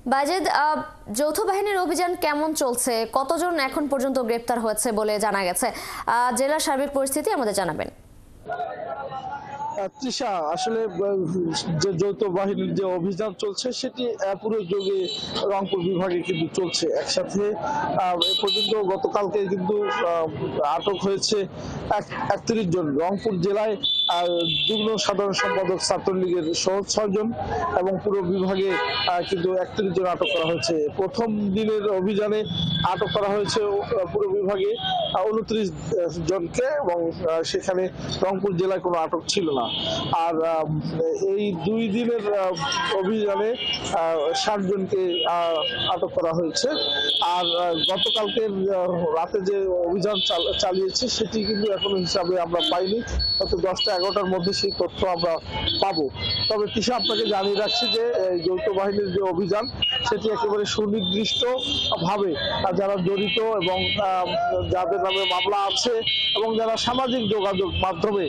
বাজেদ, যৌথ বাহিনীর অভিযান কেমন চলছে? কতজন এখন পর্যন্ত গ্রেপ্তার হয়েছে বলে জানা গেছে? জেলার সার্বিক পরিস্থিতি আমাদের জানাবেন। তৃষা, আসলে যে যৌথ বাহিনীর যে অভিযান চলছে সেটি পুরো যোগে রংপুর বিভাগে কিন্তু চলছে একসাথে। এ পর্যন্ত গতকালকে কিন্তু আটক হয়েছে 31 জন। রংপুর জেলায় যুগ্ম সাধারণ সম্পাদক ছাত্রলীগের সহ 6 জন এবং পুরো বিভাগে কিন্তু 31 জন আটক করা হয়েছে। প্রথম দিনের অভিযানে আটক করা হয়েছে পুরো বিভাগে 29 জনকে এবং সেখানে রংপুর জেলায় কোনো আটক ছিল না। আর এই 2 দিনের অভিযানে 60 জনকে আটক করা হয়েছে। আর গতকালকে রাতে যে অভিযান চালিয়েছে সেটি কিন্তু এখনো হিসাবে আমরা পাইনি, হয়তো 10টা-11টার মধ্যে সেই তথ্য আমরা পাবো। তবে তৃষা, আপনাকে জানিয়ে রাখছি যে যৌথ বাহিনীর যে অভিযান সেটি একেবারে সুনির্দিষ্ট ভাবে যারা জড়িত এবং যাদের নামে মামলা আছে এবং যারা সামাজিক যোগাযোগ মাধ্যমে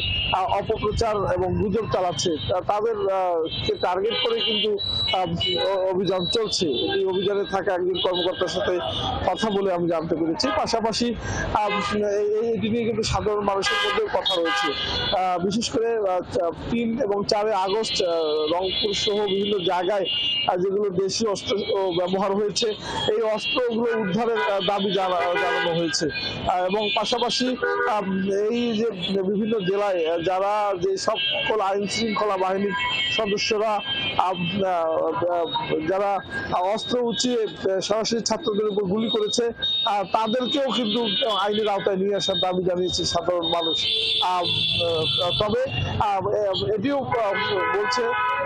অপপ্রচার এবং গুজব চালাচ্ছে তাদের কে টার্গেট করে কিন্তু অভিযান চলছে। এই অভিযানে থাকা একজন কর্মকর্তার সাথে কথা বলে আমি জানতে পেরেছি। পাশাপাশি এটি নিয়ে কিন্তু সাধারণ মানুষের মধ্যেও কথা রয়েছে। বিশেষ করে 3 এবং 4 আগস্ট রংপুর সহ বিভিন্ন জায়গায় যেগুলো দেশীয় অস্ত্র ব্যবহার হয়েছে এই অস্ত্রগুলো উদ্ধারের দাবি জানানো হয়েছে। এবং পাশাপাশি এই যে বিভিন্ন জেলায় যারা যে সকল আইন শৃঙ্খলা বাহিনীর সদস্যরা যারা অস্ত্র উঁচিয়ে সরাসরি ছাত্রদের উপর গুলি করেছে তাদেরকেও কিন্তু আইনের আওতায় নিয়ে আসার দাবি জানিয়েছে সাধারণ মানুষ। তবে এটিও বলছে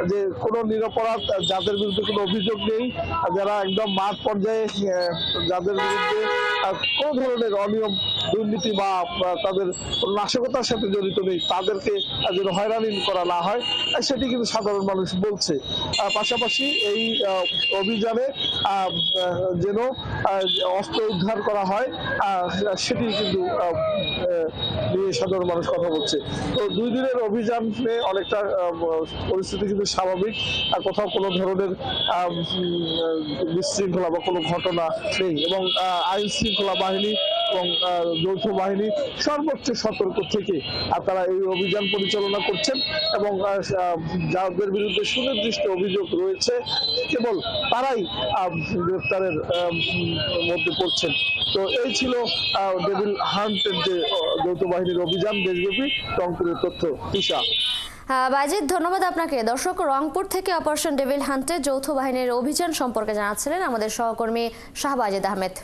যে কোনো নিরপরাধ যাদের বিরুদ্ধে কোনো অভিযোগ নেই, যারা একদম মাঠ পর্যায়ে যাদের বিরুদ্ধে কোনো ধরনের অনিয়ম দুর্নীতি বা তাদের নাশকতার সাথে জড়িত নেই তাদেরকে যেন হয়রানি করা না হয় সেটি কিন্তু সাধারণ মানুষ বলছে। পাশাপাশি এই অভিযানে যেন অস্ত্র উদ্ধার করা হয় সেটি কিন্তু নিয়ে সাধারণ মানুষ কথা বলছে। তো 2 দিনের অভিযানে অনেকটা পরিস্থিতি কিন্তু স্বাভাবিক, কোথাও কোনো ধরনের বিশৃঙ্খলা বা কোনো ঘটনা নেই এবং আইন শৃঙ্খলা বাহিনী এবং যৌথ বাহিনী সর্বোচ্চ সতর্ক থেকে তারা এই অভিযান পরিচালনা করছেন এবং যাদের বিরুদ্ধে সুনির্দিষ্ট অভিযোগ রয়েছে কেবল তারাই গ্রেফতারের মধ্যে পড়ছেন। তো এই ছিল ডেভিল হান্টের যে যৌথ বাহিনীর অভিযান দেশব্যাপী রংপুরের তথ্য। তৃষা। বাজিদ, ধন্যবাদ আপনাকে। দর্শক, রংপুর থেকে অপারেশন ডেভিল হান্টের যৌথ বাহিনীর অভিযান সম্পর্কে জানাচ্ছিলেন আমাদের সহকর্মী শাহবাজিদ আহমেদ।